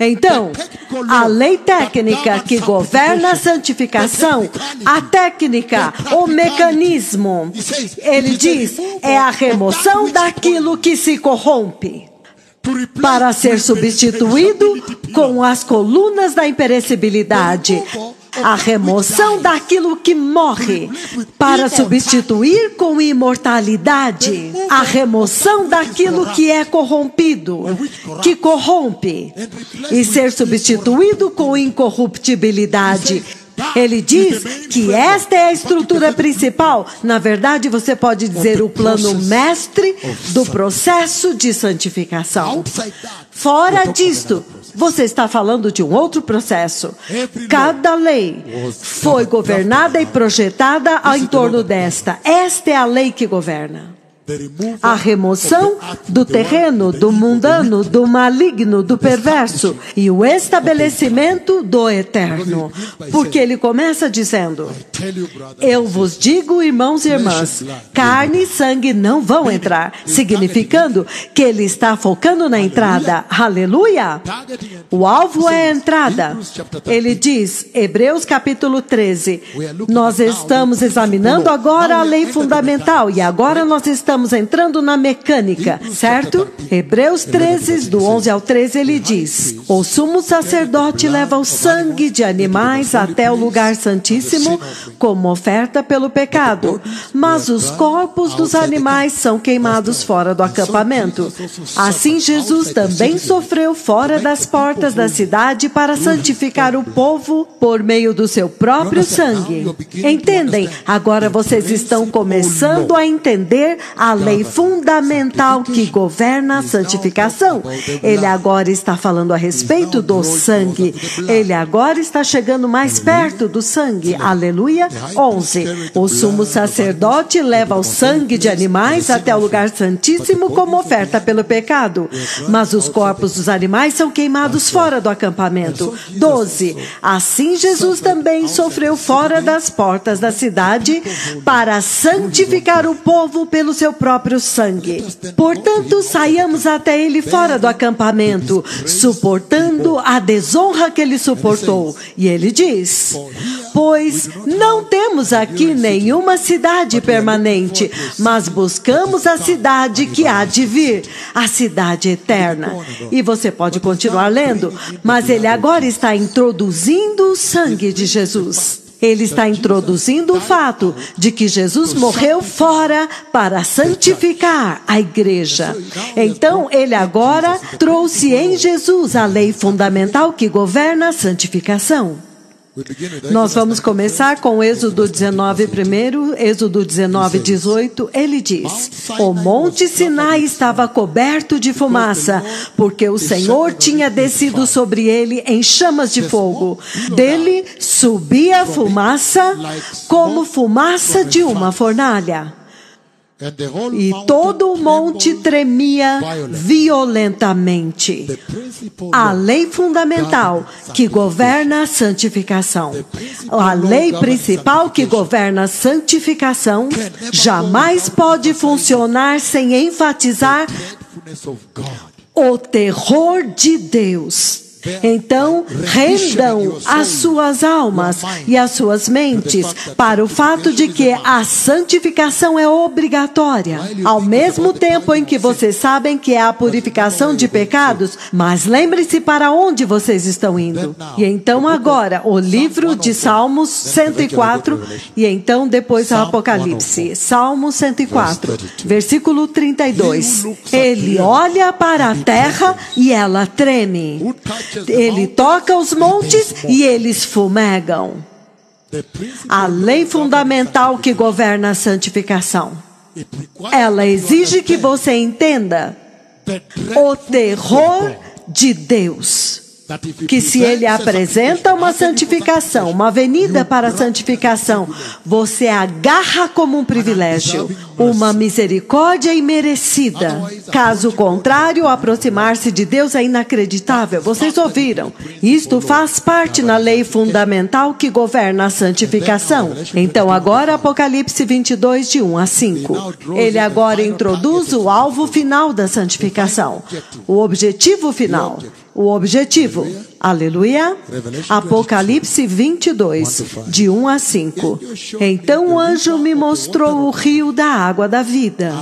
Então, a lei técnica que governa a santificação, a técnica, o mecanismo, ele diz, é a remoção daquilo que se corrompe, para ser substituído com as colunas da imperecibilidade. A remoção daquilo que morre, para substituir com imortalidade. A remoção daquilo que é corrompido, que corrompe, e ser substituído com incorruptibilidade. Ele diz que esta é a estrutura principal. Na verdade, você pode dizer o plano mestre do processo de santificação. Fora disto, você está falando de um outro processo. Cada lei foi governada e projetada em torno desta. Esta é a lei que governa. A remoção do terreno, do mundano, do maligno, do perverso e o estabelecimento do eterno. Porque ele começa dizendo, eu vos digo, irmãos e irmãs, carne e sangue não vão entrar, significando que ele está focando na entrada. Aleluia! O alvo é a entrada. Ele diz, Hebreus capítulo 13, nós estamos examinando agora a lei fundamental e agora nós estamos entrando na mecânica, certo? Hebreus 13, do 11 ao 13, ele diz, o sumo sacerdote leva o sangue de animais até o lugar santíssimo como oferta pelo pecado, mas os corpos dos animais são queimados fora do acampamento. Assim Jesus também sofreu fora das portas da cidade para santificar o povo por meio do seu próprio sangue. Entendem? Agora vocês estão começando a entender a lei fundamental que governa a santificação. Ele agora está falando a respeito do sangue. Ele agora está chegando mais perto do sangue. Aleluia. 11. O sumo sacerdote leva o sangue de animais até o lugar santíssimo como oferta pelo pecado, mas os corpos dos animais são queimados fora do acampamento. 12. Assim Jesus também sofreu fora das portas da cidade para santificar o povo pelo seu próprio sangue. Portanto, saiamos até ele fora do acampamento, suportando a desonra que ele suportou. E ele diz, pois não temos aqui nenhuma cidade permanente, mas buscamos a cidade que há de vir, a cidade eterna. E você pode continuar lendo, mas ele agora está introduzindo o sangue de Jesus. Ele está introduzindo o fato de que Jesus morreu fora para santificar a igreja. Então, ele agora trouxe em Jesus a lei fundamental que governa a santificação. Nós vamos começar com Êxodo 19 primeiro, Êxodo 19, 18, ele diz, o monte Sinai estava coberto de fumaça, porque o Senhor tinha descido sobre ele em chamas de fogo. Dele subia fumaça como fumaça de uma fornalha. E todo o monte tremia violentamente. A lei fundamental que governa a santificação, a lei principal que governa a santificação, jamais pode funcionar sem enfatizar o terror de Deus. Então, rendam as suas almas e as suas mentes para o fato de que a santificação é obrigatória, ao mesmo tempo em que vocês sabem que é a purificação de pecados, mas lembre-se para onde vocês estão indo. E então agora, o livro de Salmos 104, e então depois o Apocalipse. Salmo 104, versículo 32. Ele olha para a terra e ela treme. Ele toca os montes e eles fumegam. A lei fundamental que governa a santificação. Ela exige que você entenda o terror de Deus. Que se ele apresenta uma santificação, uma avenida para a santificação, você agarra como um privilégio, uma misericórdia imerecida. Caso contrário, aproximar-se de Deus é inacreditável. Vocês ouviram? Isto faz parte na lei fundamental que governa a santificação. Então agora Apocalipse 22, de 1 a 5. Ele agora introduz o alvo final da santificação, o objetivo final. O objetivo. Aleluia. Apocalipse 22, de 1 a 5. Então o anjo me mostrou o rio da água da vida,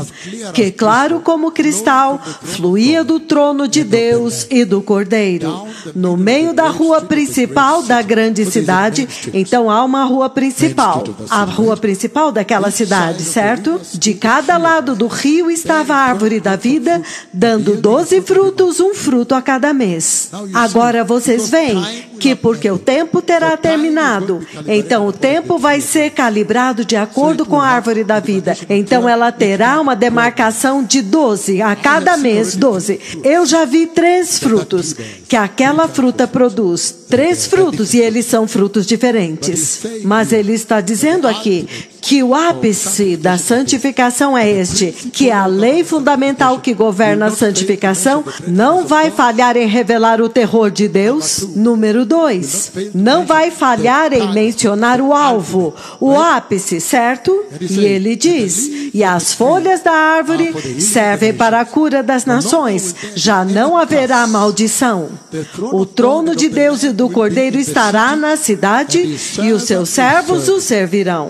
que claro como cristal, fluía do trono de Deus e do Cordeiro, no meio da rua principal da grande cidade. Então há uma rua principal, a rua principal daquela cidade, certo? De cada lado do rio estava a árvore da vida, dando 12 frutos, um fruto a cada mês. Agora vocês veem que porque o tempo terá terminado, então o tempo vai ser calibrado de acordo com a árvore da vida. Então ela terá uma demarcação de 12, a cada mês 12. Eu já vi 3 frutos, que aquela fruta produz 3 frutos, e eles são frutos diferentes. Mas ele está dizendo aqui que o ápice da santificação é este, que a lei fundamental que governa a santificação não vai falhar em revelar o terror de Deus. Número 2, não vai falhar em mencionar o alvo, o ápice, certo? E ele diz, e as folhas da árvore servem para a cura das nações, já não haverá maldição. O trono de Deus e do Cordeiro estará na cidade, e os seus servos o servirão.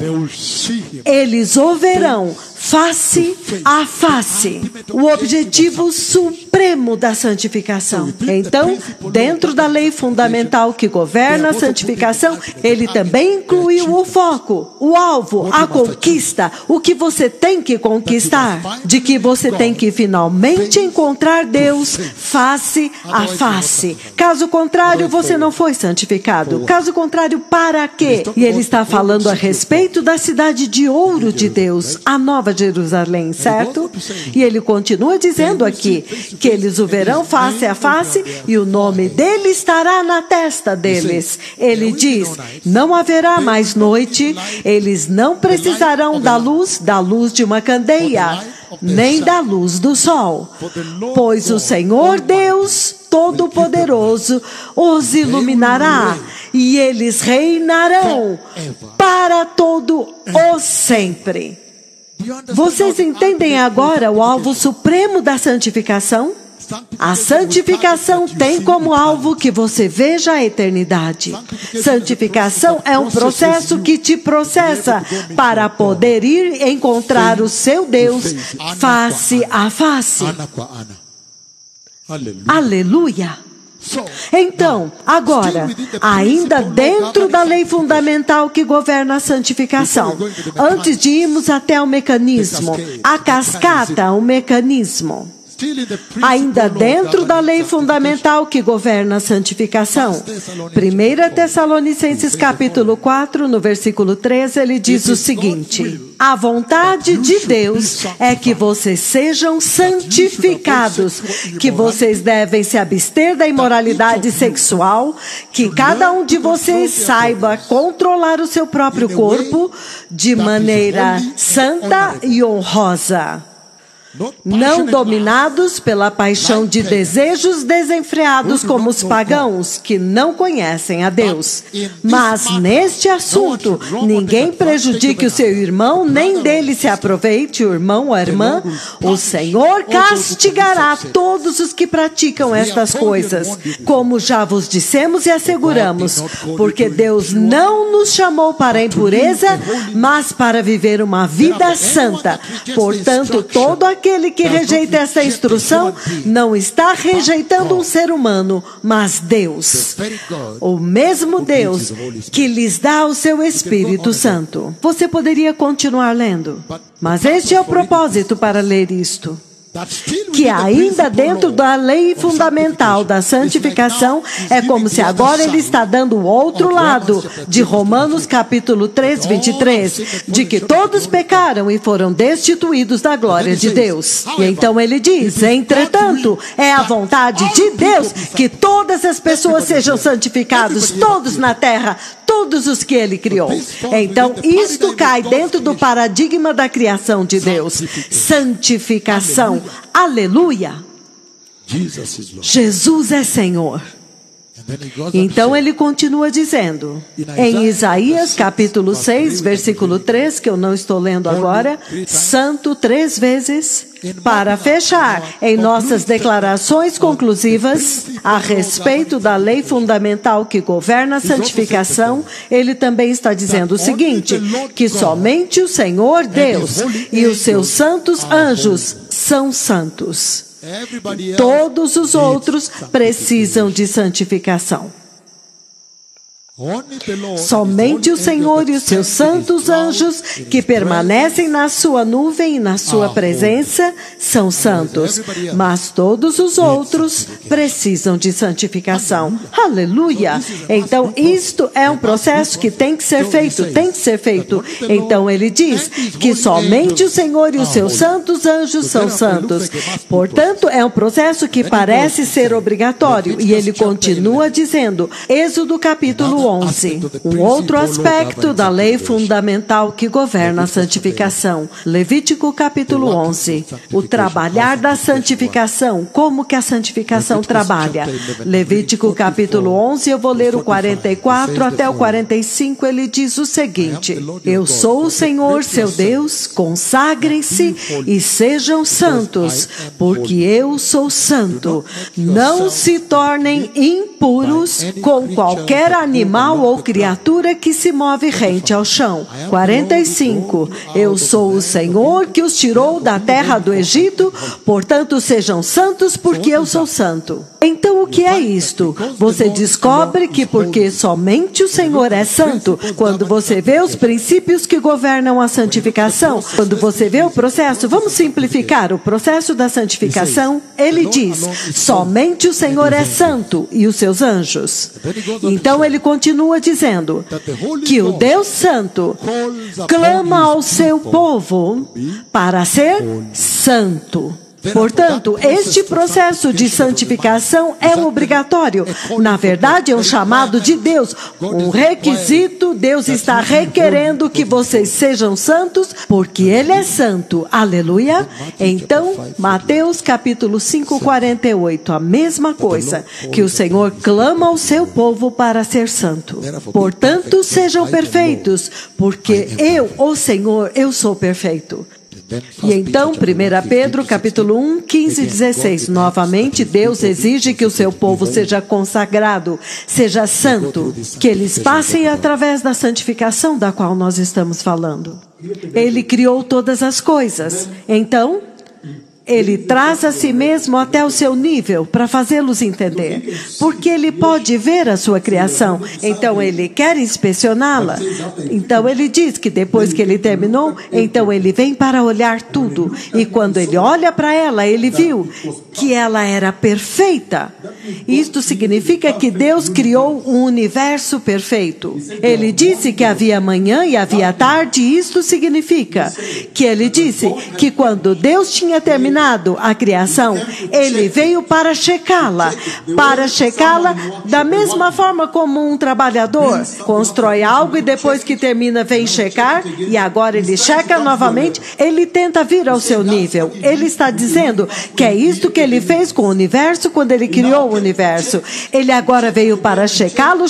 Eles o verão face a face, o objetivo supremo da santificação. Então, dentro da lei fundamental que governa a santificação, ele também incluiu o foco, o alvo, a conquista, o que você tem que conquistar, de que você tem que finalmente encontrar Deus face a face. Caso contrário, você não foi santificado. Caso contrário, para quê? E ele está falando a respeito da cidade de ouro de Deus, a Nova Jerusalém, certo? E ele continua dizendo aqui que eles o verão face a face e o nome dele estará na testa deles. Ele diz, não haverá mais noite, eles não precisarão da luz de uma candeia, nem da luz do sol, pois o Senhor Deus Todo-Poderoso os iluminará e eles reinarão para todo o sempre. Vocês entendem agora o alvo supremo da santificação? A santificação tem como alvo que você veja a eternidade. Santificação é um processo que te processa para poder ir encontrar o seu Deus face a face. Aleluia! Então, agora, ainda dentro da lei fundamental que governa a santificação, antes de irmos até o mecanismo, a cascata, o mecanismo, ainda dentro da lei fundamental que governa a santificação, 1 Tessalonicenses capítulo 4, no versículo 13, ele diz o seguinte, a vontade de Deus é que vocês sejam santificados, que vocês devem se abster da imoralidade sexual, que cada um de vocês saiba controlar o seu próprio corpo de maneira santa e honrosa, não dominados pela paixão de desejos desenfreados como os pagãos que não conhecem a Deus. Mas neste assunto, ninguém prejudique o seu irmão, nem dele se aproveite o irmão ou a irmã. O Senhor castigará todos os que praticam estas coisas, como já vos dissemos e asseguramos, porque Deus não nos chamou para a impureza, mas para viver uma vida santa. Portanto, todo aquele que rejeita esta instrução não está rejeitando um ser humano, mas Deus, o mesmo Deus que lhes dá o seu Espírito Santo. Você poderia continuar lendo, mas este é o propósito para ler isto. Que ainda dentro da lei fundamental da santificação, é como se agora ele está dando o outro lado de Romanos capítulo 3, 23, de que todos pecaram e foram destituídos da glória de Deus. E então ele diz, entretanto, é a vontade de Deus que todas as pessoas sejam santificados, todos na terra, todos os que ele criou. Então, isto cai dentro do paradigma da criação de Deus. Santificação. Aleluia! Jesus é Senhor. Então ele continua dizendo, em Isaías capítulo 6, versículo 3, que eu não estou lendo agora, santo 3 vezes, para fechar em nossas declarações conclusivas a respeito da lei fundamental que governa a santificação, ele também está dizendo o seguinte, que somente o Senhor Deus e os seus santos anjos são santos. Todos os outros precisam de santificação. Somente o Senhor e os seus santos anjos que permanecem na sua nuvem e na sua presença são santos, mas todos os outros precisam de santificação. Aleluia! Então isto é um processo que tem que ser feito, Então ele diz que somente o Senhor e os seus santos anjos são santos. Portanto, é um processo que parece ser obrigatório. E ele continua dizendo, Êxodo capítulo 11, um outro aspecto da lei fundamental que governa a santificação. Levítico capítulo 11, o trabalhar da santificação, como que a santificação trabalha. Levítico capítulo 11, eu vou ler o 44 até o 45, ele diz o seguinte, eu sou o Senhor, seu Deus, consagrem-se e sejam santos, porque eu sou santo. Não se tornem impuros com qualquer animal ou criatura que se move rente ao chão. 45. Eu sou o Senhor que os tirou da terra do Egito, portanto sejam santos porque eu sou santo. Então o que é isto? Você descobre que porque somente o Senhor é santo, quando você vê os princípios que governam a santificação, quando você vê o processo, vamos simplificar o processo da santificação, ele diz, somente o Senhor é santo e os seus anjos. Então ele continua dizendo que o Deus Santo clama ao seu povo para ser santo. Portanto, este processo de santificação é obrigatório. Na verdade, é um chamado de Deus, um requisito. Deus está requerendo que vocês sejam santos, porque Ele é santo. Aleluia! Então, Mateus capítulo 5, 48, a mesma coisa, que o Senhor clama ao seu povo para ser santo. Portanto, sejam perfeitos, porque eu, o Senhor, eu sou perfeito. E então, 1 Pedro, capítulo 1, 15 e 16, novamente, Deus exige que o seu povo seja consagrado, seja santo, que eles passem através da santificação da qual nós estamos falando. Ele criou todas as coisas, então Ele traz a si mesmo até o seu nível para fazê-los entender. Porque Ele pode ver a sua criação. Então Ele quer inspecioná-la. Então Ele diz que depois que Ele terminou, então Ele vem para olhar tudo. E quando Ele olha para ela, Ele viu que ela era perfeita. Isto significa que Deus criou um universo perfeito. Ele disse que havia manhã e havia tarde. E isto significa que Ele disse que quando Deus tinha terminado a criação, Ele veio para checá-la da mesma forma como um trabalhador constrói algo e depois que termina vem checar, e agora ele checa novamente, ele tenta vir ao seu nível. Ele está dizendo que é isto que Ele fez com o universo quando Ele criou o universo. Ele agora veio para checá-lo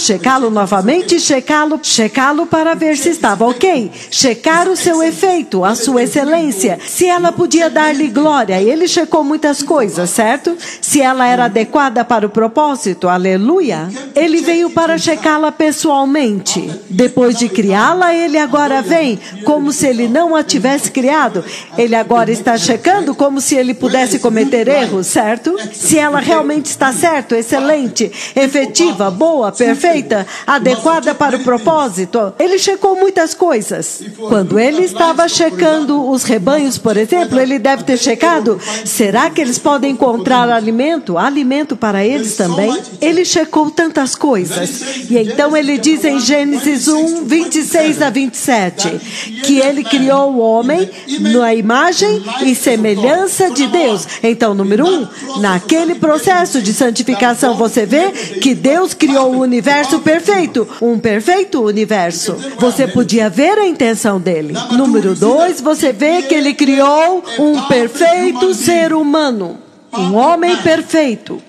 novamente, checá-lo para ver se estava ok, checar o seu efeito, a sua excelência, se ela podia dar-lhe glória. Ele checou muitas coisas, certo? Se ela era adequada para o propósito, aleluia. Ele veio para checá-la pessoalmente. Depois de criá-la, Ele agora vem como se Ele não a tivesse criado. Ele agora está checando como se Ele pudesse cometer erros, certo? Se ela realmente está certa, excelente, efetiva, boa, perfeita, adequada para o propósito. Ele checou muitas coisas. Quando Ele estava checando os rebanhos, por exemplo, Ele deve ter checado, será que eles podem encontrar alimento? Alimento para eles também? Ele checou tantas coisas. E então Ele diz em Gênesis 1, 26 a 27, que Ele criou o homem na imagem e semelhança de Deus. Então, número 1, naquele processo de santificação, você vê que Deus criou o universo perfeito. Um perfeito universo. Você podia ver a intenção dele. Número 2, você vê que Ele criou um perfeito ser humano, um homem perfeito.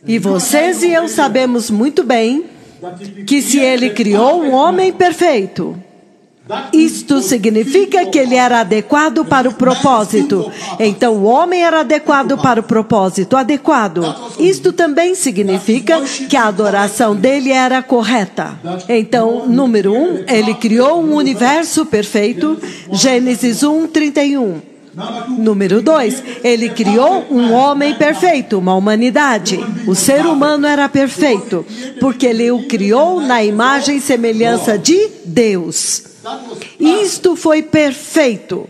E vocês e eu sabemos muito bem que se ele criou um homem perfeito, isto significa que ele era adequado para o propósito. Então o homem era adequado para o propósito, adequado. Isto também significa que a adoração dele era correta. Então, número 1, ele criou um universo perfeito, Gênesis 1:31. Número 2, ele criou um homem perfeito, uma humanidade. O ser humano era perfeito, porque ele o criou na imagem e semelhança de Deus. Isto foi perfeito.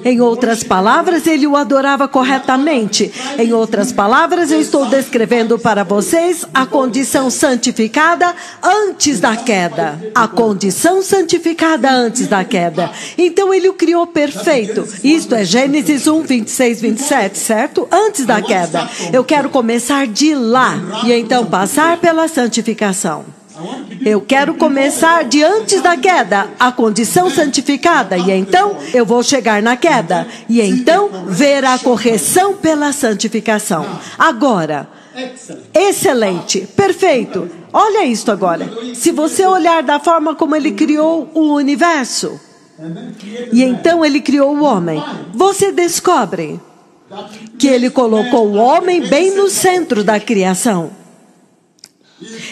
Em outras palavras, ele o adorava corretamente. Em outras palavras, eu estou descrevendo para vocês a condição santificada antes da queda. A condição santificada antes da queda. Então, ele o criou perfeito. Isto é Gênesis 1:26, 27, certo? Antes da queda. Eu quero começar de lá e então passar pela santificação. Eu quero começar de antes da queda, a condição santificada, e então eu vou chegar na queda, e então ver a correção pela santificação. Agora, excelente, perfeito. Olha isto agora. Se você olhar da forma como ele criou o universo, e então ele criou o homem, você descobre que ele colocou o homem bem no centro da criação.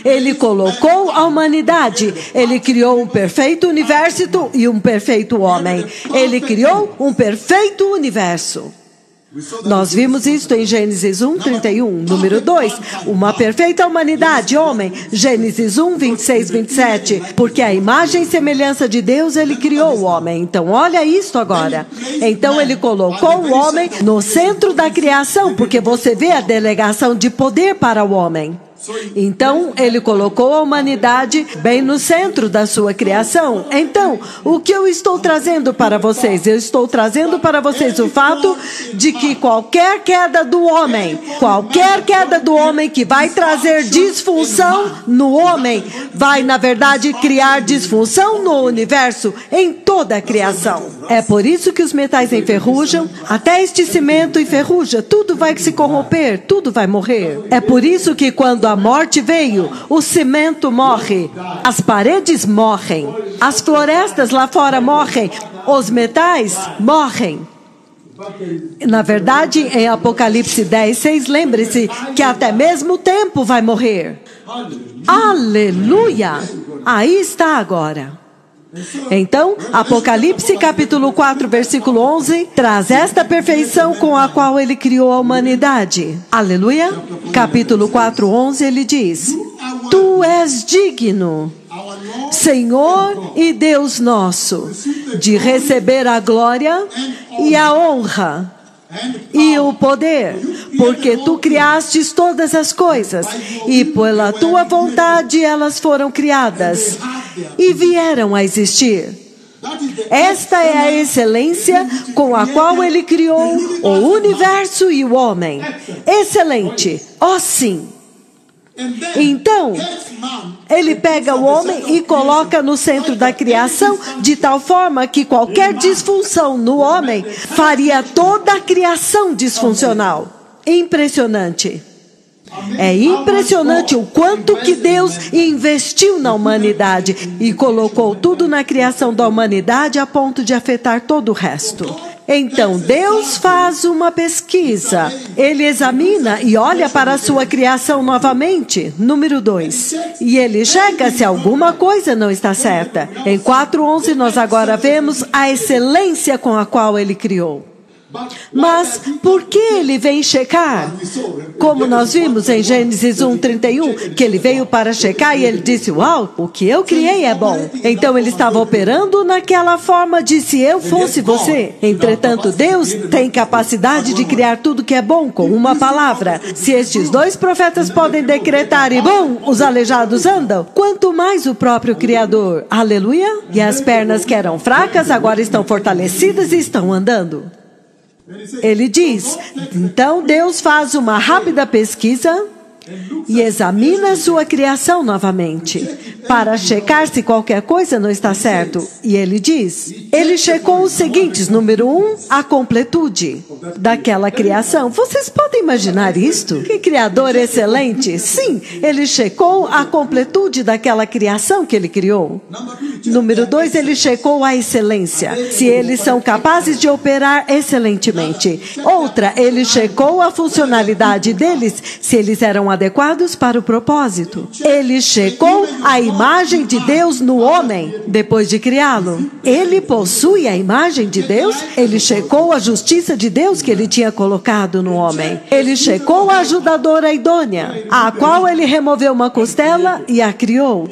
Ele colocou a humanidade. Ele criou um perfeito universo e um perfeito homem. Ele criou um perfeito universo. Nós vimos isso em Gênesis 1:31. Número 2, uma perfeita humanidade, homem. Gênesis 1:26, 27. Porque a imagem e semelhança de Deus, ele criou o homem. Então, olha isto agora. Então, ele colocou o homem no centro da criação, porque você vê a delegação de poder para o homem. Então, ele colocou a humanidade bem no centro da sua criação. Então, o que eu estou trazendo para vocês? Eu estou trazendo para vocês o fato de que qualquer queda do homem que vai trazer disfunção no homem, vai, na verdade, criar disfunção no universo, em toda a criação. É por isso que os metais enferrujam, até este cimento enferruja, tudo vai se corromper, tudo vai morrer. É por isso que quando a morte veio, o cimento morre, as paredes morrem, as florestas lá fora morrem, os metais morrem. Na verdade, em Apocalipse 10:6, lembre-se que até mesmo o tempo vai morrer. Aleluia! Aí está agora. Então, Apocalipse capítulo 4, versículo 11, traz esta perfeição com a qual ele criou a humanidade. Aleluia! Capítulo 4, 11, ele diz: Tu és digno, Senhor e Deus nosso, de receber a glória e a honra e o poder, porque tu criastes todas as coisas, e pela tua vontade elas foram criadas e vieram a existir. Esta é a excelência com a qual ele criou o universo e o homem. Excelente! Oh, sim! Então, ele pega o homem e coloca no centro da criação, de tal forma que qualquer disfunção no homem faria toda a criação disfuncional. Impressionante. É impressionante o quanto que Deus investiu na humanidade e colocou tudo na criação da humanidade a ponto de afetar todo o resto. Então, Deus faz uma pesquisa. Ele examina e olha para a sua criação novamente. Número 2. E ele checa se alguma coisa não está certa. Em 4:11, nós agora vemos a excelência com a qual ele criou. Mas por que ele vem checar? Como nós vimos em Gênesis 1:31, que ele veio para checar e ele disse: uau, o que eu criei é bom. Então ele estava operando naquela forma de se eu fosse você. Entretanto, Deus tem capacidade de criar tudo que é bom com uma palavra. Se estes dois profetas podem decretar e bom, os aleijados andam, quanto mais o próprio Criador. Aleluia! E as pernas que eram fracas agora estão fortalecidas e estão andando. Ele diz, então Deus faz uma rápida pesquisa e examina sua criação novamente, para checar se qualquer coisa não está certo. E ele diz, ele checou os seguintes: número 1, a completude daquela criação. Vocês podem imaginar isto? Que criador excelente! Sim, ele checou a completude daquela criação que ele criou. Número 2, ele checou a excelência, se eles são capazes de operar excelentemente. Outra, ele checou a funcionalidade deles, se eles eram adequados para o propósito. Ele checou a imagem de Deus no homem, depois de criá-lo. Ele possui a imagem de Deus? Ele checou a justiça de Deus que ele tinha colocado no homem. Ele checou a ajudadora idônea, a qual ele removeu uma costela e a criou.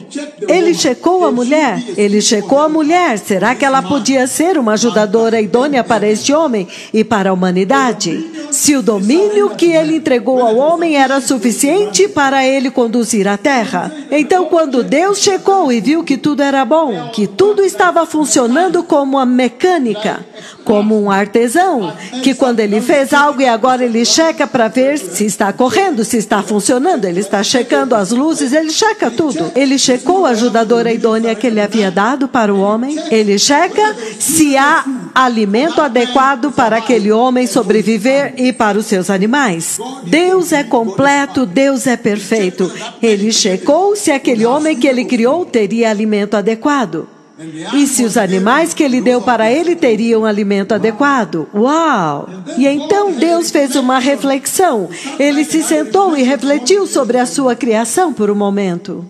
Ele checou a mulher. Ele checou a mulher. Será que ela podia ser uma ajudadora idônea para este homem e para a humanidade? Se o domínio que ele entregou ao homem era suficiente para ele conduzir a terra. Então, quando Deus checou e viu que tudo era bom, que tudo estava funcionando como a mecânica, como um artesão, que quando ele fez algo e agora ele checa para ver se está correndo, se está funcionando, ele está checando as luzes, ele checa tudo. Ele checou a ajudadora idônea que ele havia dado para o homem. Ele checa se há alimento adequado para aquele homem sobreviver e para os seus animais. Deus é completo, Deus é perfeito. Ele checou se aquele homem que ele criou teria alimento adequado. E se os animais que ele deu para ele teriam alimento adequado. Uau! E então Deus fez uma reflexão. Ele se sentou e refletiu sobre a sua criação por um momento.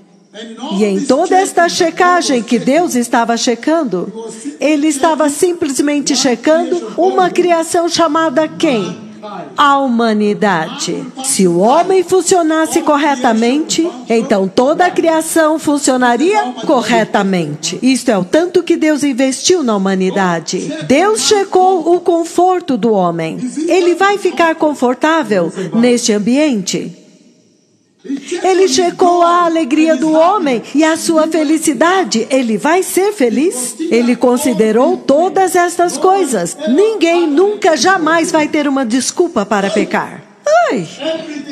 E em toda esta checagem que Deus estava checando, ele estava simplesmente checando uma criação chamada quem? A humanidade. Se o homem funcionasse corretamente, então toda a criação funcionaria corretamente. Isto é o tanto que Deus investiu na humanidade. Deus checou o conforto do homem. Ele vai ficar confortável neste ambiente? Ele checou a alegria do homem e a sua felicidade. Ele vai ser feliz? Ele considerou todas estas coisas. Ninguém nunca, jamais vai ter uma desculpa para pecar. Ai,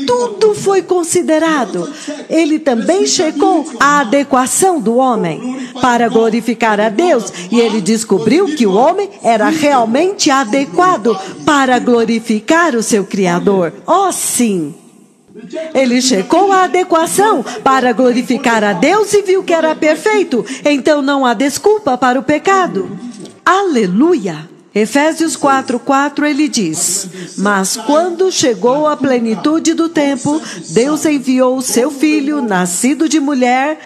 tudo foi considerado. Ele também checou a adequação do homem para glorificar a Deus. E ele descobriu que o homem era realmente adequado para glorificar o seu Criador. Oh, sim! Ele checou a adequação para glorificar a Deus e viu que era perfeito. Então não há desculpa para o pecado. Aleluia! Efésios 4:4 ele diz: mas quando chegou a plenitude do tempo, Deus enviou o seu filho, nascido de mulher,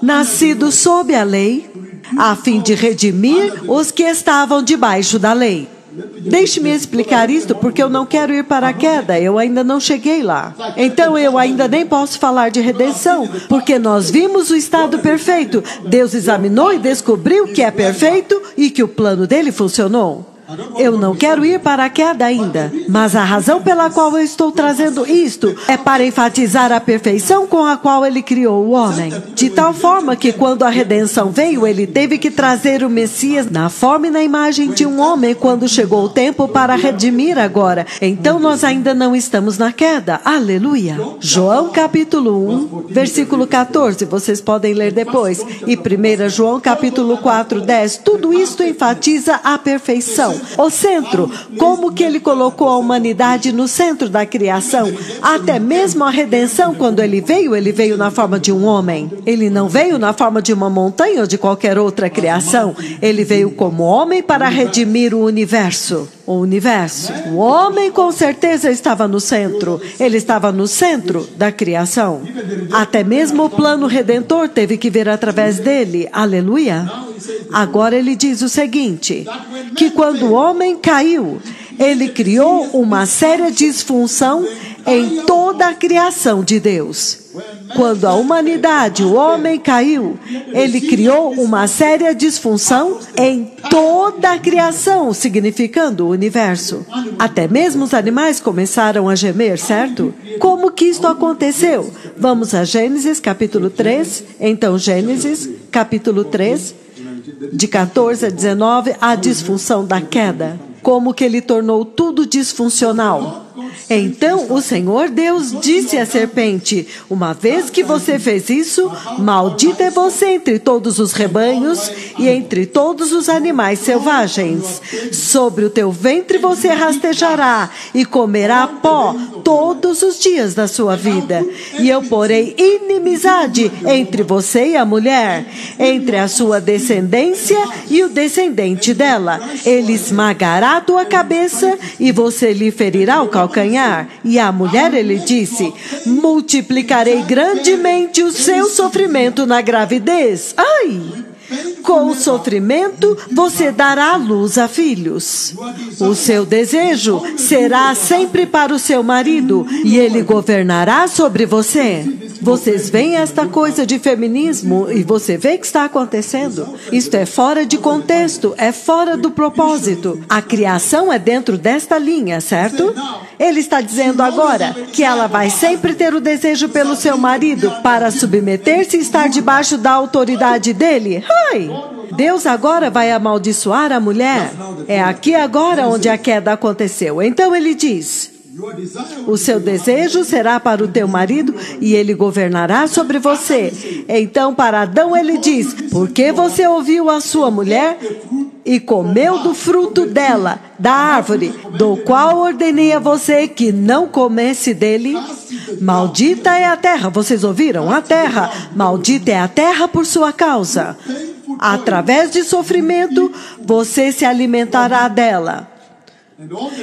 nascido sob a lei, a fim de redimir os que estavam debaixo da lei. Deixe-me explicar isto, porque eu não quero ir para a queda, eu ainda não cheguei lá. Então eu ainda nem posso falar de redenção, porque nós vimos o estado perfeito. Deus examinou e descobriu que é perfeito e que o plano dele funcionou. Eu não quero ir para a queda ainda, mas a razão pela qual eu estou trazendo isto é para enfatizar a perfeição com a qual ele criou o homem. De tal forma que quando a redenção veio, ele teve que trazer o Messias na forma e na imagem de um homem quando chegou o tempo para redimir agora. Então nós ainda não estamos na queda. Aleluia! João capítulo 1, versículo 14, vocês podem ler depois. E 1 João capítulo 4, 10. Tudo isto enfatiza a perfeição. O centro, como que ele colocou a humanidade no centro da criação. Até mesmo a redenção, quando ele veio na forma de um homem. Ele não veio na forma de uma montanha ou de qualquer outra criação. Ele veio como homem para redimir o universo. O homem com certeza estava no centro. Ele estava no centro da criação. Até mesmo o plano redentor teve que vir através dele. Aleluia! Agora ele diz o seguinte, que quando o homem caiu, ele criou uma séria disfunção em toda a criação de Deus. Quando a humanidade, o homem caiu, ele criou uma séria disfunção em toda a criação, significando o universo. Até mesmo os animais começaram a gemer, certo? Como que isto aconteceu? Vamos a Gênesis capítulo 3. Então, Gênesis capítulo 3, de 14 a 19, a disfunção da queda. Como que ele tornou tudo disfuncional. Então o Senhor Deus disse à serpente: uma vez que você fez isso, maldita é você entre todos os rebanhos e entre todos os animais selvagens. Sobre o teu ventre você rastejará e comerá pó todos os dias da sua vida. E eu porei inimizade entre você e a mulher, entre a sua descendência e o descendente dela. Ele esmagará a tua cabeça e você lhe ferirá o calcanhar. E à mulher ele disse: multiplicarei grandemente o seu sofrimento na gravidez. Ai! Com o sofrimento, você dará luz a filhos. O seu desejo será sempre para o seu marido, e ele governará sobre você. Vocês veem esta coisa de feminismo e você vê que está acontecendo. Isto é fora de contexto, é fora do propósito. A criação é dentro desta linha, certo? Ele está dizendo agora que ela vai sempre ter o desejo pelo seu marido para submeter-se e estar debaixo da autoridade dele. Ai! Deus agora vai amaldiçoar a mulher. É aqui agora onde a queda aconteceu. Então ele diz: o seu desejo será para o teu marido e ele governará sobre você. Então para Adão ele diz: porque você ouviu a sua mulher e comeu do fruto dela, da árvore, do qual ordenei a você que não comesse dele? Maldita é a terra. Vocês ouviram? A terra. Maldita é a terra por sua causa. Através de sofrimento, você se alimentará dela.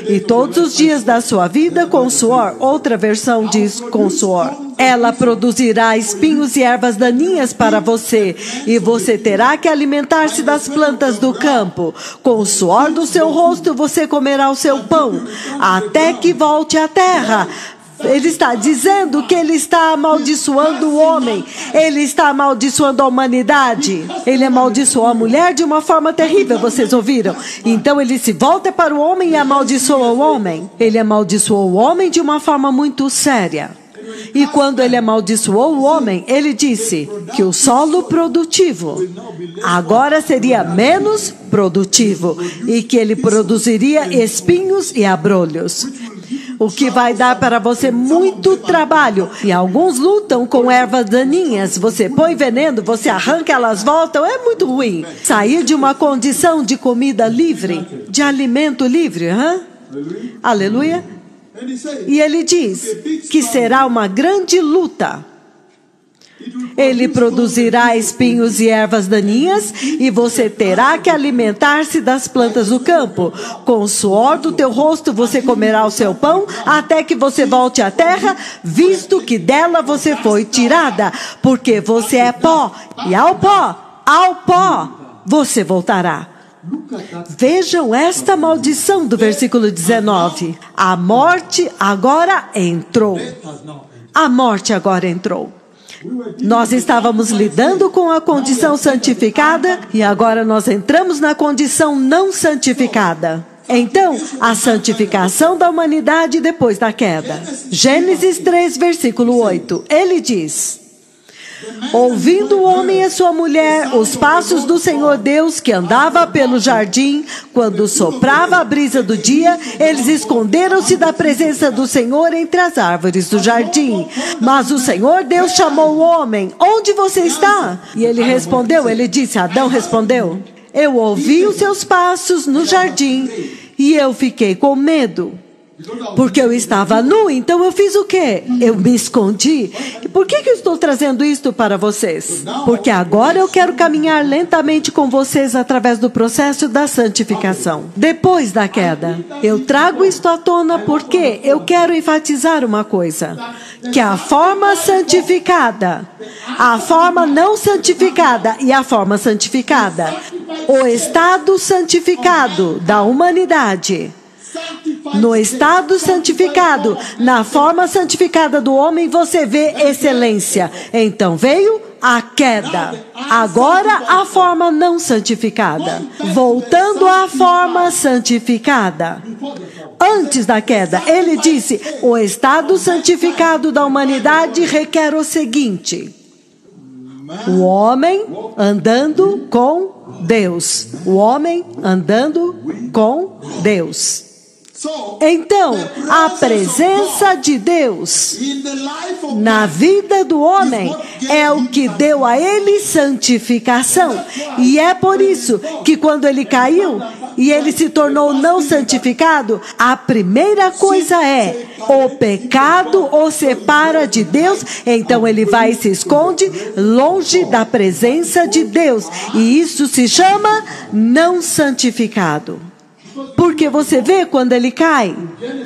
E todos os dias da sua vida com suor. Outra versão diz com suor. Ela produzirá espinhos e ervas daninhas para você, e você terá que alimentar-se das plantas do campo. Com o suor do seu rosto você comerá o seu pão, até que volte à terra. Ele está dizendo que ele está amaldiçoando o homem. Ele está amaldiçoando a humanidade. Ele amaldiçoou a mulher de uma forma terrível, vocês ouviram? Então ele se volta para o homem e amaldiçoa o homem. Ele amaldiçoou o homem de uma forma muito séria. E quando ele amaldiçoou o homem, ele disse que o solo produtivo agora seria menos produtivo e que ele produziria espinhos e abrolhos. O que vai dar para você muito trabalho. E alguns lutam com ervas daninhas. Você põe veneno, você arranca, elas voltam. É muito ruim. Sair de uma condição de comida livre, de alimento livre. Aleluia. E ele diz que será uma grande luta. Ele produzirá espinhos e ervas daninhas, e você terá que alimentar-se das plantas do campo. Com o suor do teu rosto você comerá o seu pão, até que você volte à terra, visto que dela você foi tirada, porque você é pó, e ao pó você voltará. Vejam esta maldição do versículo 19. A morte agora entrou. A morte agora entrou. Nós estávamos lidando com a condição santificada e agora nós entramos na condição não santificada. Então, a santificação da humanidade depois da queda. Gênesis 3, versículo 8. Ele diz: ouvindo o homem e sua mulher os passos do Senhor Deus que andava pelo jardim, quando soprava a brisa do dia, eles esconderam-se da presença do Senhor entre as árvores do jardim. Mas o Senhor Deus chamou o homem: onde você está? E ele respondeu, ele disse, Adão respondeu: eu ouvi os seus passos no jardim e eu fiquei com medo. Porque eu estava nu, então eu fiz o quê? Eu me escondi. E por que eu estou trazendo isto para vocês? Porque agora eu quero caminhar lentamente com vocês através do processo da santificação. Depois da queda, eu trago isto à tona porque eu quero enfatizar uma coisa. Que a forma santificada, a forma não santificada e a forma santificada, o estado santificado da humanidade, no estado santificado, na forma santificada do homem, você vê excelência. Então veio a queda. Agora a forma não santificada. Voltando à forma santificada. Antes da queda, ele disse, o estado santificado da humanidade requer o seguinte: o homem andando com Deus. O homem andando com Deus. Então, a presença de Deus na vida do homem é o que deu a ele santificação. E é por isso que quando ele caiu e ele se tornou não santificado, a primeira coisa é: o pecado o separa de Deus, então ele vai e se esconde longe da presença de Deus. E isso se chama não santificado. Porque você vê quando ele cai,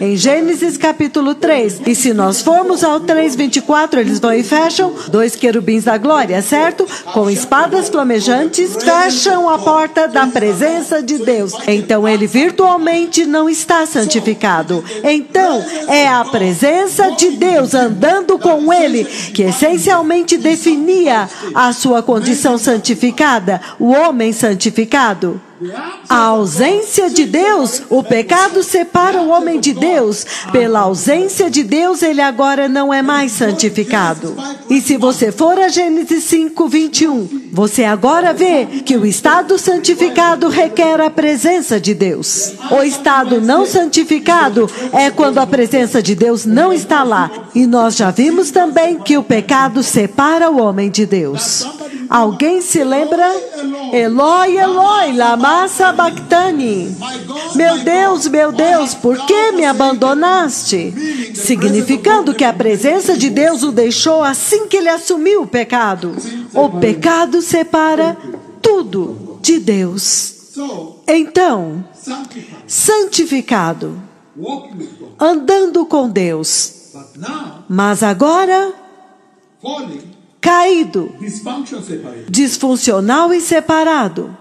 em Gênesis capítulo 3, e se nós formos ao 3:24, eles vão e fecham 2 querubins da glória, certo? Com espadas flamejantes, fecham a porta da presença de Deus. Então ele virtualmente não está santificado. Então é a presença de Deus andando com ele que essencialmente definia a sua condição santificada, o homem santificado. A ausência de Deus, o pecado separa o homem de Deus. Pela ausência de Deus, ele agora não é mais santificado. E se você for a Gênesis 5:21, você agora vê que o estado santificado requer a presença de Deus. O estado não santificado é quando a presença de Deus não está lá. E nós já vimos também que o pecado separa o homem de Deus. Alguém se lembra? Eloi, Eloi, lama sabachthani. Meu Deus, por que me abandonaste? Significando que a presença de Deus o deixou assim que ele assumiu o pecado. O pecado separa tudo de Deus. Então, santificado, andando com Deus. Mas agora, caído, disfuncional e separado.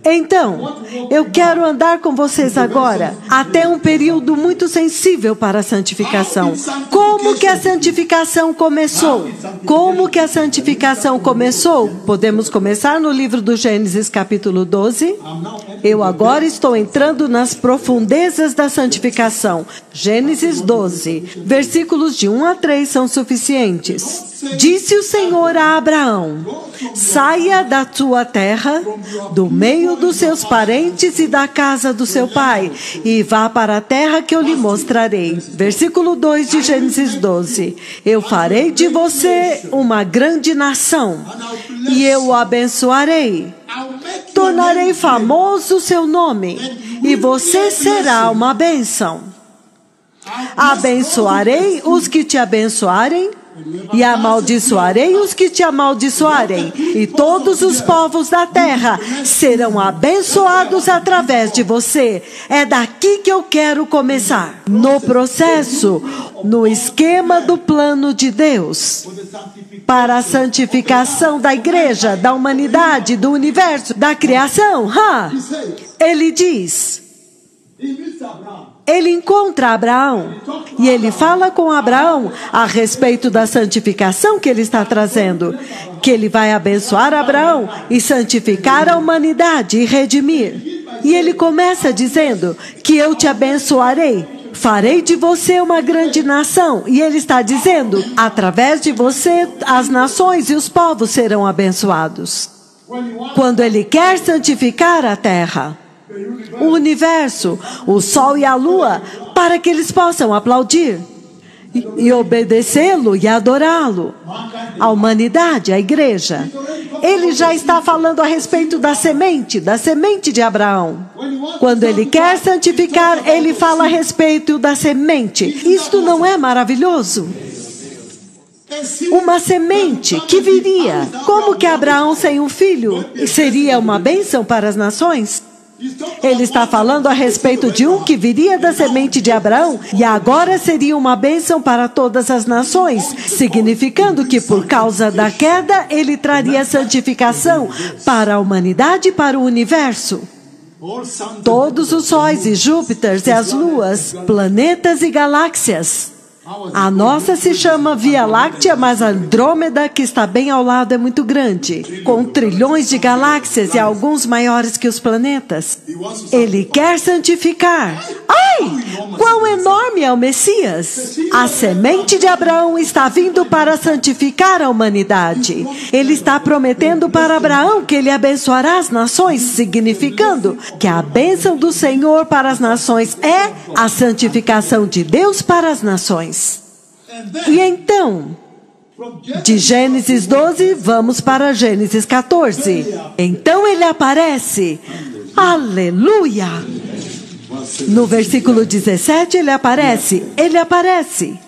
Então, eu quero andar com vocês agora até um período muito sensível para a santificação. Como que a santificação começou? Como que a santificação começou? Podemos começar no livro do Gênesis capítulo 12. Eu agora estou entrando nas profundezas da santificação. Gênesis 12, versículos de 1 a 3 são suficientes. Disse o Senhor a Abraão: saia da tua terra, do meio dos seus parentes e da casa do seu pai, e vá para a terra que eu lhe mostrarei. Versículo 2 de Gênesis 12. Eu farei de você uma grande nação, e eu o abençoarei. Tornarei famoso o seu nome, e você será uma bênção. Abençoarei os que te abençoarem, e amaldiçoarei os que te amaldiçoarem, e todos os povos da terra serão abençoados através de você. É daqui que eu quero começar. No processo, no esquema do plano de Deus, para a santificação da igreja, da humanidade, do universo, da criação. Ele diz... Ele encontra Abraão e ele fala com Abraão a respeito da santificação que ele está trazendo, que ele vai abençoar Abraão e santificar a humanidade e redimir. E ele começa dizendo que eu te abençoarei, farei de você uma grande nação. E ele está dizendo, através de você as nações e os povos serão abençoados. Quando ele quer santificar a terra, o universo, o sol e a lua, para que eles possam aplaudir e obedecê-lo e adorá-lo. A humanidade, a igreja. Ele já está falando a respeito da semente de Abraão. Quando ele quer santificar, ele fala a respeito da semente. Isto não é maravilhoso? Uma semente que viria. Como que Abraão sem um filho seria uma bênção para as nações? Ele está falando a respeito de um que viria da semente de Abraão e agora seria uma bênção para todas as nações, significando que por causa da queda ele traria santificação para a humanidade e para o universo. Todos os sóis e Júpiteres e as luas, planetas e galáxias. A nossa se chama Via Láctea, mas a Andrômeda, que está bem ao lado, é muito grande, com trilhões de galáxias e alguns maiores que os planetas. Ele quer santificar. Ai, quão enorme é o Messias! A semente de Abraão está vindo para santificar a humanidade. Ele está prometendo para Abraão que ele abençoará as nações, significando que a bênção do Senhor para as nações é a santificação de Deus para as nações. E então, de Gênesis 12, vamos para Gênesis 14. Então ele aparece. Aleluia! No versículo 17 ele aparece.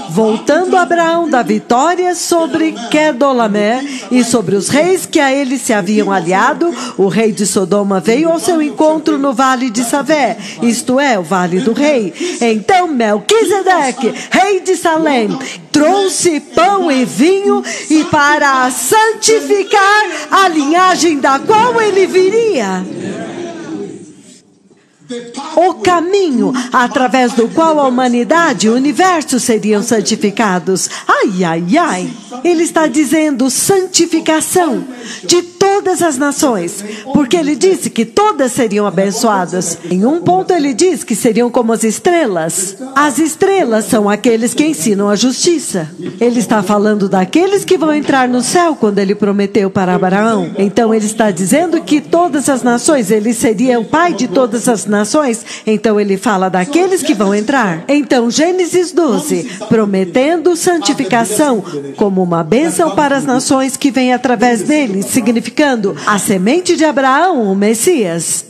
Voltando Abraão da vitória sobre Quedorlaomer e sobre os reis que a ele se haviam aliado, o rei de Sodoma veio ao seu encontro no vale de Savé, isto é, o vale do rei. Então Melquisedeque, rei de Salém, trouxe pão e vinho e para santificar a linhagem da qual ele viria. O caminho através do qual a humanidade e o universo seriam santificados. Ai, ai, ai. Ele está dizendo santificação de todas as nações, porque ele disse que todas seriam abençoadas. Em um ponto ele diz que seriam como as estrelas. As estrelas são aqueles que ensinam a justiça. Ele está falando daqueles que vão entrar no céu quando ele prometeu para Abraão. Então ele está dizendo que todas as nações, ele seria o pai de todas as nações. Então ele fala daqueles que vão entrar. Então Gênesis 12, prometendo santificação como uma bênção para as nações que vem através dele, significando a semente de Abraão, o Messias.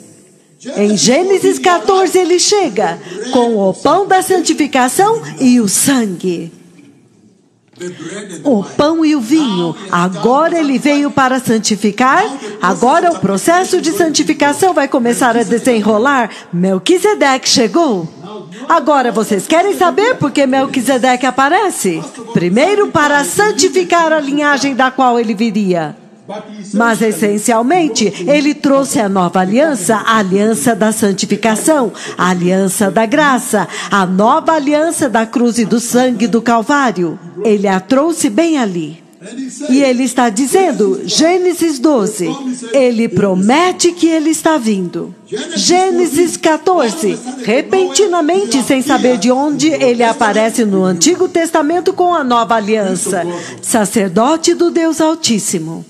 Em Gênesis 14 ele chega com o pão da santificação e o sangue. O pão e o vinho. Agora ele veio para santificar. Agora o processo de santificação vai começar a desenrolar. Melquisedeque chegou. Agora vocês querem saber por que Melquisedeque aparece? Primeiro, para santificar a linhagem da qual ele viria. Mas, essencialmente, ele trouxe a nova aliança, a aliança da santificação, a aliança da graça, a nova aliança da cruz e do sangue do Calvário. Ele a trouxe bem ali. E ele está dizendo, Gênesis 12, ele promete que ele está vindo. Gênesis 14, repentinamente, sem saber de onde, ele aparece no Antigo Testamento com a nova aliança, sacerdote do Deus Altíssimo.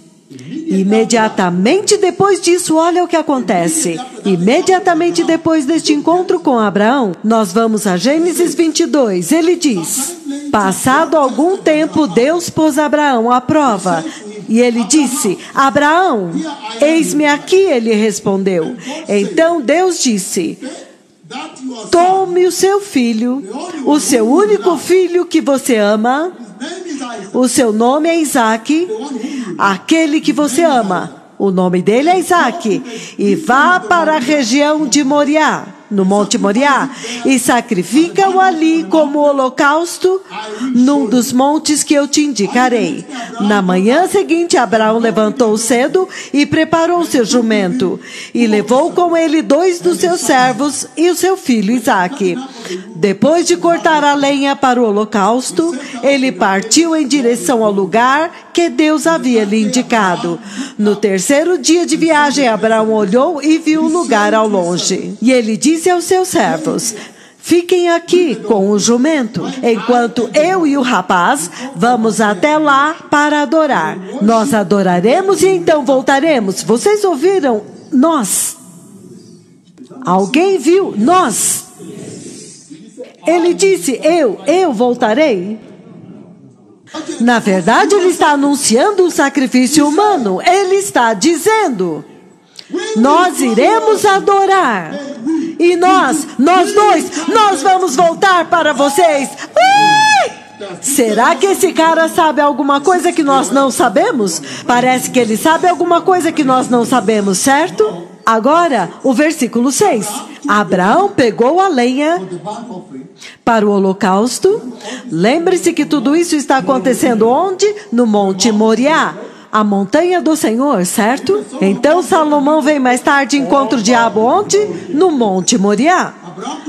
Imediatamente depois disso, olha o que acontece. Imediatamente depois deste encontro com Abraão, nós vamos a Gênesis 22. Ele diz, passado algum tempo, Deus pôs Abraão à prova. E ele disse, Abraão, eis-me aqui, ele respondeu. Então Deus disse, tome o seu filho, o seu único filho que você ama, o seu nome é Isaque, aquele que você ama, o nome dele é Isaque, e vá para a região de Moriá, no Monte Moriá, e sacrifica-o ali como holocausto num dos montes que eu te indicarei. Na manhã seguinte, Abraão levantou cedo e preparou seu jumento, e levou com ele 2 dos seus servos e o seu filho Isaque. Depois de cortar a lenha para o holocausto, ele partiu em direção ao lugar que Deus havia lhe indicado. No terceiro dia de viagem, Abraão olhou e viu o lugar ao longe. E ele disse aos seus servos, fiquem aqui com o jumento, enquanto eu e o rapaz vamos até lá para adorar. Nós adoraremos e então voltaremos. Vocês ouviram? Nós. Alguém viu? Nós. Ele disse, eu voltarei. Na verdade, ele está anunciando um sacrifício humano. Ele está dizendo, nós iremos adorar. E nós dois, nós vamos voltar para vocês. Será que esse cara sabe alguma coisa que nós não sabemos? Parece que ele sabe alguma coisa que nós não sabemos, certo? Agora, o versículo 6. Abraão pegou a lenha para o holocausto. Lembre-se que tudo isso está acontecendo onde? No Monte Moriá, a montanha do Senhor, certo? Então Salomão vem mais tarde e encontra o diabo onde? No Monte Moriá.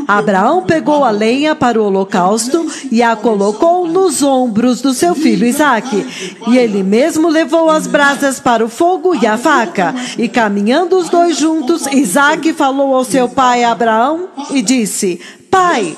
Abraão pegou a lenha para o holocausto e a colocou nos ombros do seu filho Isaque. E ele mesmo levou as brasas para o fogo e a faca. E caminhando os dois juntos, Isaque falou ao seu pai Abraão e disse: Pai.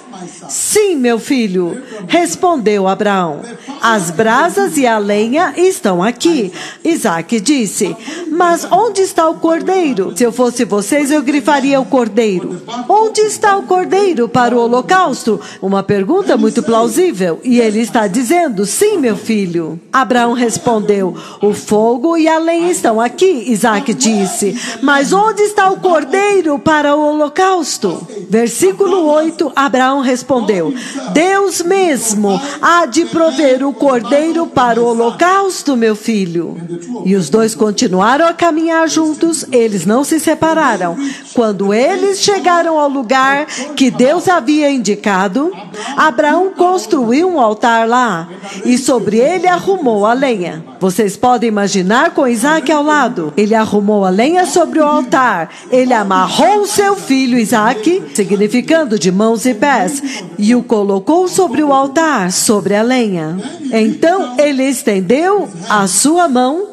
Sim, meu filho, respondeu Abraão. As brasas e a lenha estão aqui. Isaque disse: Mas onde está o cordeiro? Se eu fosse vocês, eu grifaria o cordeiro. Onde está o cordeiro para o holocausto? Uma pergunta muito plausível. E ele está dizendo: Sim, meu filho. Abraão respondeu: O fogo e a lenha estão aqui. Isaque disse: Mas onde está o cordeiro para o holocausto? Versículo 8, Abraão respondeu: Deus mesmo há de prover o cordeiro para o holocausto, meu filho. E os dois continuaram a caminhar juntos, eles não se separaram. Quando eles chegaram ao lugar que Deus havia indicado, Abraão construiu um altar lá e sobre ele arrumou a lenha. Vocês podem imaginar com Isaque ao lado. Ele arrumou a lenha sobre o altar, ele amarrou o seu filho Isaque, significando de mãos e pés, e o colocou sobre o altar, sobre a lenha. Então ele estendeu a sua mão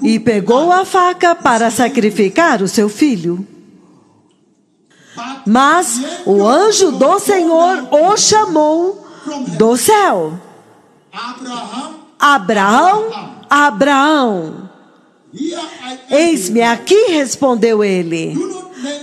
e pegou a faca para sacrificar o seu filho. Mas o anjo do Senhor o chamou do céu: Abraão, Abraão. Eis-me aqui, respondeu ele.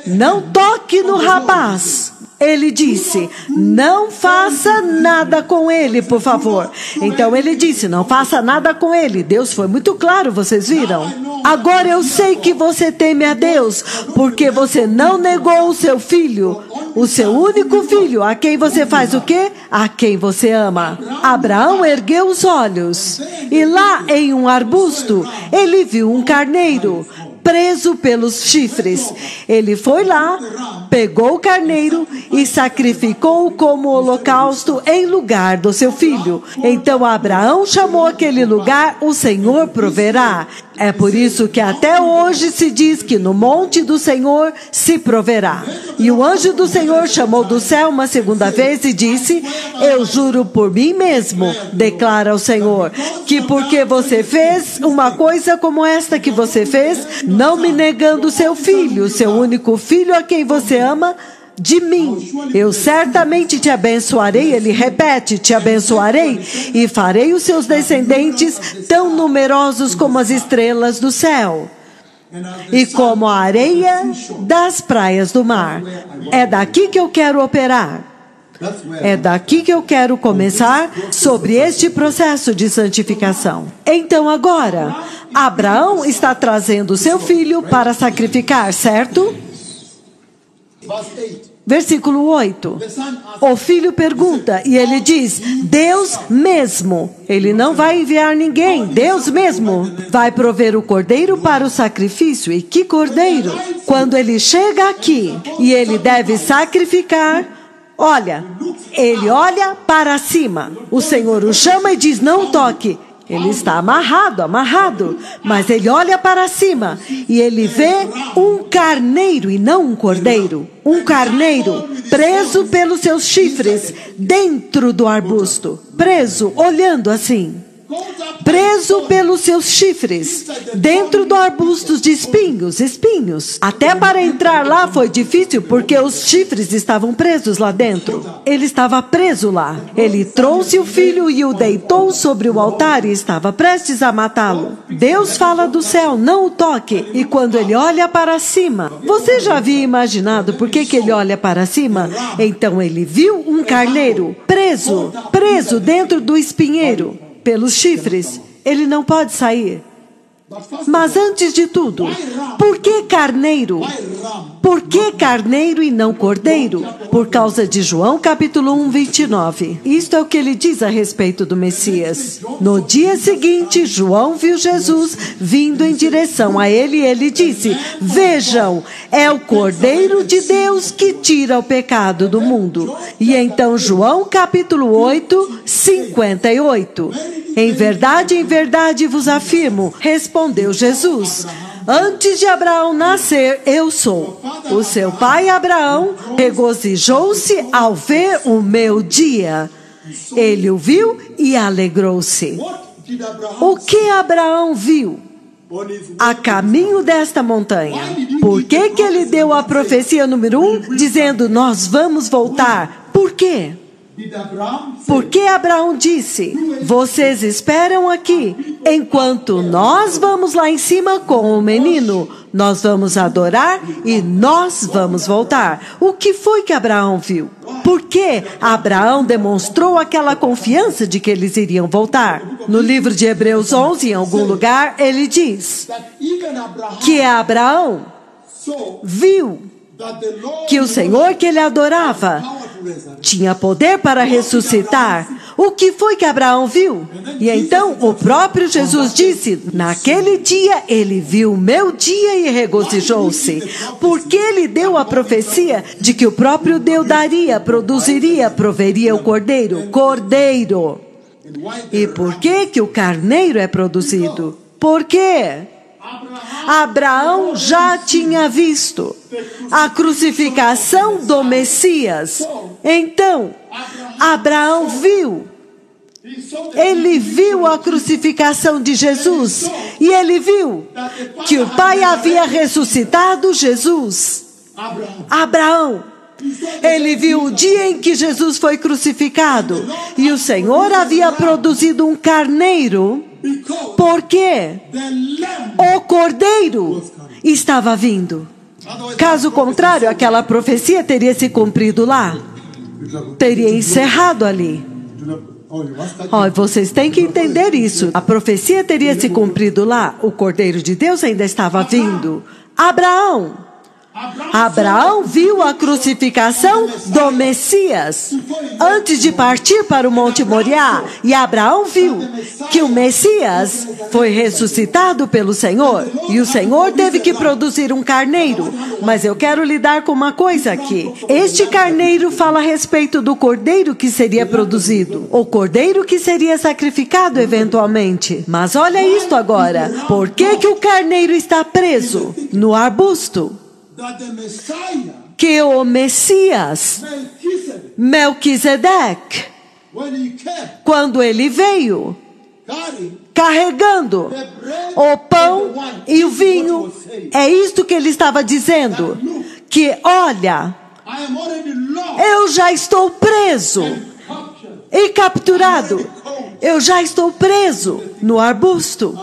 Não toque no rapaz. Ele disse: Não faça nada com ele, por favor. Então ele disse: Não faça nada com ele. Deus foi muito claro, vocês viram? Agora eu sei que você teme a Deus, porque você não negou o seu filho, o seu único filho, a quem você faz o quê? A quem você ama. Abraão ergueu os olhos, e lá em um arbusto, ele viu um carneiro preso pelos chifres. Ele foi lá, pegou o carneiro e sacrificou-o como holocausto em lugar do seu filho. Então Abraão chamou aquele lugar: O Senhor proverá. É por isso que até hoje se diz que no monte do Senhor se proverá. E o anjo do Senhor chamou do céu uma segunda vez e disse: Eu juro por mim mesmo, declara o Senhor, que porque você fez uma coisa como esta que você fez, não me negando seu filho, seu único filho a quem você ama, de mim, eu certamente te abençoarei. Ele repete: te abençoarei e farei os seus descendentes tão numerosos como as estrelas do céu e como a areia das praias do mar. É daqui que eu quero operar. É daqui que eu quero começar sobre este processo de santificação. Então agora, Abraão está trazendo seu filho para sacrificar, certo? Versículo 8. O filho pergunta e ele diz: Deus mesmo. Ele não vai enviar ninguém. Deus mesmo vai prover o cordeiro para o sacrifício. E que cordeiro? Quando ele chega aqui e ele deve sacrificar, olha, ele olha para cima. O Senhor o chama e diz: não toque. Ele está amarrado, mas ele olha para cima e ele vê um carneiro e não um cordeiro. Um carneiro preso pelos seus chifres dentro do arbusto. Preso, olhando assim. Preso pelos seus chifres, dentro do arbusto de espinhos. Até para entrar lá foi difícil, porque os chifres estavam presos lá dentro. Ele estava preso lá. Ele trouxe o filho e o deitou sobre o altar e estava prestes a matá-lo. Deus fala do céu: não o toque. E quando ele olha para cima, você já havia imaginado por que ele olha para cima? Então ele viu um carneiro preso dentro do espinheiro. Pelos chifres, ele não pode sair. Mas antes de tudo, por que carneiro? Por que carneiro e não cordeiro? Por causa de João capítulo 1, 29. Isto é o que ele diz a respeito do Messias. No dia seguinte, João viu Jesus vindo em direção a ele e ele disse: vejam, é o Cordeiro de Deus que tira o pecado do mundo. E então João capítulo 8, 58. Em verdade vos afirmo, respondeu Jesus, Antes de Abraão nascer, eu sou. O seu pai Abraão regozijou-se ao ver o meu dia. Ele o viu e alegrou-se. O que Abraão viu a caminho desta montanha? Por que ele deu a profecia número 1, dizendo, nós vamos voltar? Por quê? Porque Abraão disse, vocês esperam aqui, enquanto nós vamos lá em cima com o menino. Nós vamos adorar e nós vamos voltar. O que foi que Abraão viu? Por que Abraão demonstrou aquela confiança de que eles iriam voltar? No livro de Hebreus 11, em algum lugar, ele diz que Abraão viu que o Senhor que ele adorava tinha poder para ressuscitar. O que foi que Abraão viu? E então o próprio Jesus disse, naquele dia ele viu o meu dia e regozijou-se. Porque ele deu a profecia de que o próprio Deus daria, produziria, proveria o cordeiro. Cordeiro. E por que que o carneiro é produzido? Por quê? Abraão já tinha visto a crucificação do Messias. Então, Abraão viu. Ele viu a crucificação de Jesus. E ele viu que o Pai havia ressuscitado Jesus. Abraão. Ele viu o dia em que Jesus foi crucificado. E o Senhor havia produzido um carneiro. Porque o cordeiro estava vindo. Caso contrário, aquela profecia teria se cumprido lá. Teria encerrado ali. Vocês têm que entender isso. A profecia teria se cumprido lá. O cordeiro de Deus ainda estava vindo. Abraão viu a crucificação do Messias antes de partir para o Monte Moriá. E Abraão viu que o Messias foi ressuscitado pelo Senhor. E o Senhor teve que produzir um carneiro. Mas eu quero lidar com uma coisa aqui. Este carneiro fala a respeito do cordeiro que seria produzido. O cordeiro que seria sacrificado eventualmente. Mas olha isto agora. Por que que o carneiro está preso no arbusto? Que o Messias, Melquisedeque, quando ele veio, carregando o pão e o vinho, é isto que ele estava dizendo, que olha, eu já estou preso e capturado, eu já estou preso no arbusto,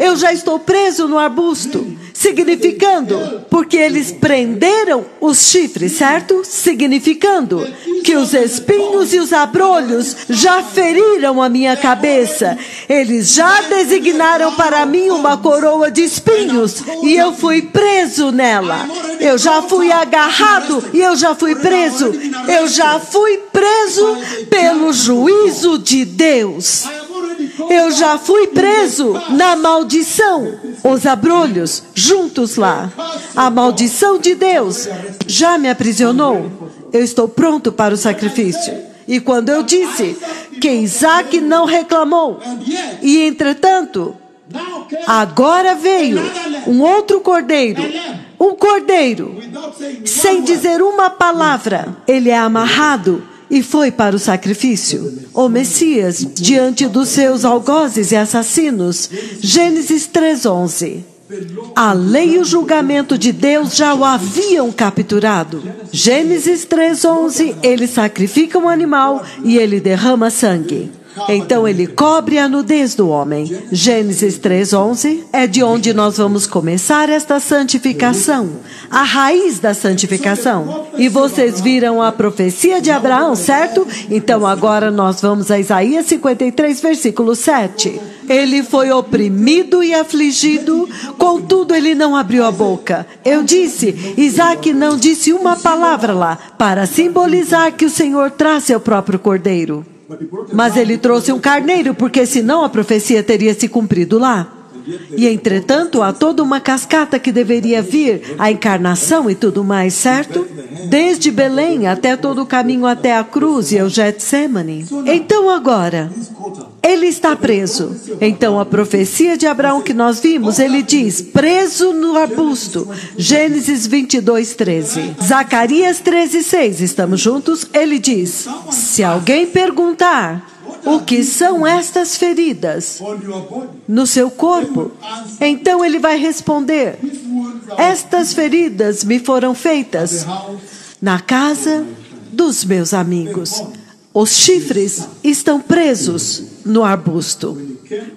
eu já estou preso no arbusto. Significando, porque eles prenderam os chifres, certo? Significando que os espinhos e os abrolhos já feriram a minha cabeça. Eles já designaram para mim uma coroa de espinhos e eu fui preso nela. Eu já fui agarrado e eu já fui preso. Eu já fui preso pelo juízo de Deus. Eu já fui preso na maldição. Os abrolhos juntos lá. A maldição de Deus já me aprisionou. Eu estou pronto para o sacrifício. E quando eu disse que Isaac não reclamou, e entretanto, agora veio um outro cordeiro. Um cordeiro, sem dizer uma palavra, ele é amarrado e foi para o sacrifício. O Messias, diante dos seus algozes e assassinos. Gênesis 3:11. A lei e o julgamento de Deus já o haviam capturado. Gênesis 3:11, ele sacrifica um animal e ele derrama sangue. Então ele cobre a nudez do homem. Gênesis 3:11 é de onde nós vamos começar esta santificação, a raiz da santificação. E vocês viram a profecia de Abraão, certo? Então agora nós vamos a Isaías 53, versículo 7. Ele foi oprimido e afligido, contudo ele não abriu a boca. Eu disse, Isaac não disse uma palavra lá, para simbolizar que o Senhor traz seu próprio cordeiro. Mas ele trouxe um carneiro, porque senão a profecia teria se cumprido lá. E entretanto, há toda uma cascata que deveria vir, a encarnação e tudo mais, certo? Desde Belém até todo o caminho até a cruz e o Getsemane. Então agora, Ele está preso. Então a profecia de Abraão que nós vimos, ele diz, preso no arbusto. Gênesis 22, 13. Zacarias 13, 6. Estamos juntos? Ele diz, se alguém perguntar, o que são estas feridas no seu corpo? Então ele vai responder, estas feridas me foram feitas na casa dos meus amigos. Os chifres estão presos no arbusto.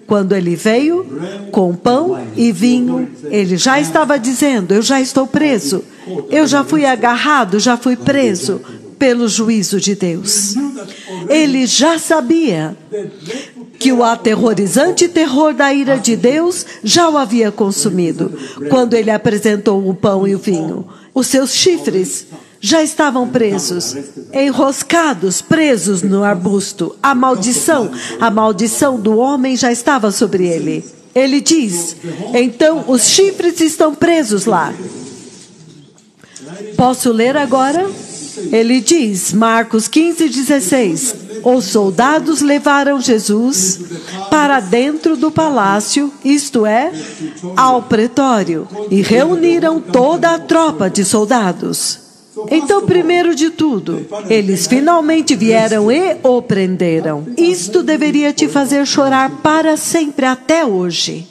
Quando ele veio com pão e vinho, ele já estava dizendo, eu já estou preso. Eu já fui agarrado, já fui preso pelo juízo de Deus. Ele já sabia que o aterrorizante terror da ira de Deus já o havia consumido. Quando ele apresentou o pão e o vinho, os seus chifres já estavam presos, enroscados, presos no arbusto. A maldição do homem já estava sobre ele. Ele diz, então os chifres estão presos lá. Posso ler agora? Ele diz, Marcos 15, 16, os soldados levaram Jesus para dentro do palácio, isto é, ao pretório, e reuniram toda a tropa de soldados. Então, primeiro de tudo, eles finalmente vieram e o prenderam. Isto deveria te fazer chorar para sempre até hoje.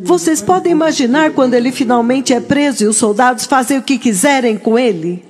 Vocês podem imaginar quando ele finalmente é preso e os soldados fazem o que quiserem com ele?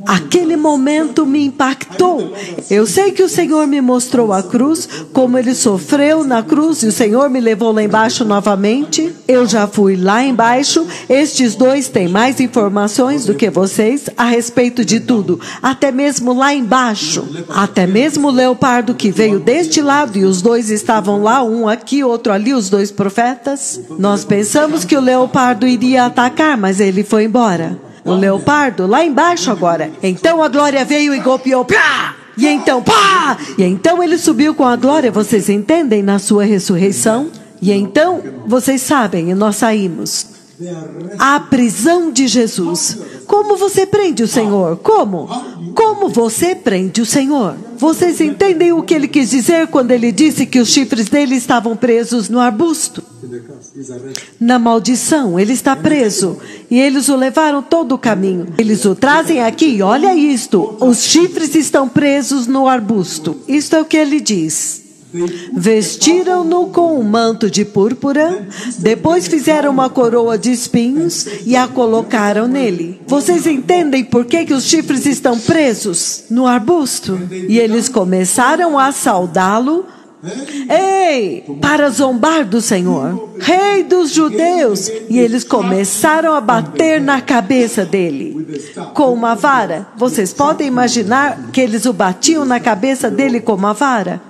Aquele momento me impactou. Eu sei que o Senhor me mostrou a cruz, como ele sofreu na cruz e o Senhor me levou lá embaixo novamente. Eu já fui lá embaixo. Estes dois têm mais informações do que vocês a respeito de tudo, até mesmo lá embaixo. Até mesmo o leopardo que veio deste lado e os dois estavam lá, um aqui, outro ali, os dois profetas. Nós pensamos que o leopardo iria atacar, mas ele foi embora. O leopardo lá embaixo agora. Então a glória veio e golpeou. Pá! E então, pá! E então ele subiu com a glória, vocês entendem, na sua ressurreição? E então, vocês sabem, e nós saímos. A prisão de Jesus. Como você prende o Senhor? Como? Como você prende o Senhor? Vocês entendem o que ele quis dizer quando ele disse que os chifres dele estavam presos no arbusto? Na maldição, ele está preso. E eles o levaram todo o caminho. Eles o trazem aqui, e olha isto. Os chifres estão presos no arbusto. Isto é o que ele diz. Vestiram-no com um manto de púrpura, depois fizeram uma coroa de espinhos e a colocaram nele. Vocês entendem por que os chifres estão presos no arbusto? E eles começaram a saudá-lo. Ei, para zombar do Senhor, Rei dos Judeus. E eles começaram a bater na cabeça dele com uma vara. Vocês podem imaginar que eles o batiam na cabeça dele com uma vara?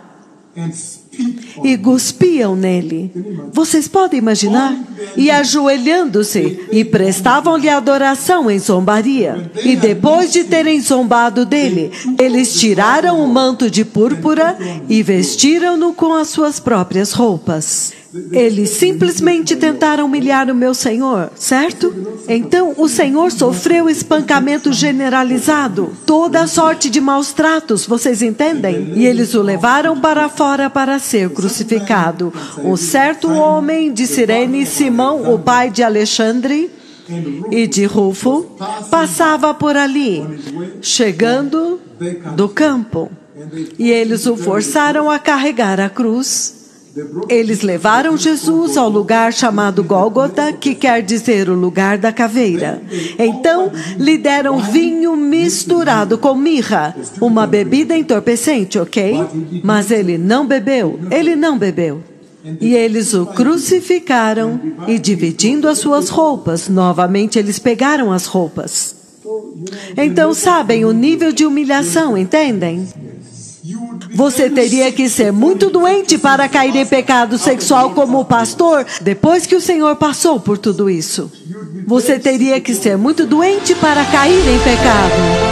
E cuspiam nele. Vocês podem imaginar? E ajoelhando-se, e prestavam-lhe adoração em zombaria. E depois de terem zombado dele, eles tiraram o manto de púrpura e vestiram-no com as suas próprias roupas. Eles simplesmente tentaram humilhar o meu Senhor, certo? Então o Senhor sofreu espancamento generalizado, toda sorte de maus tratos, vocês entendem? E eles o levaram para fora para ser crucificado. Um certo homem de Cirene, Simão, o pai de Alexandre e de Rufo, passava por ali, chegando do campo. E eles o forçaram a carregar a cruz. Eles levaram Jesus ao lugar chamado Gólgota, que quer dizer o lugar da caveira. Então, lhe deram vinho misturado com mirra, uma bebida entorpecente, ok? Mas ele não bebeu. E eles o crucificaram e, dividindo as suas roupas, novamente eles pegaram as roupas. Então, sabem o nível de humilhação, entendem? Você teria que ser muito doente para cair em pecado sexual como pastor, depois que o Senhor passou por tudo isso. Você teria que ser muito doente para cair em pecado.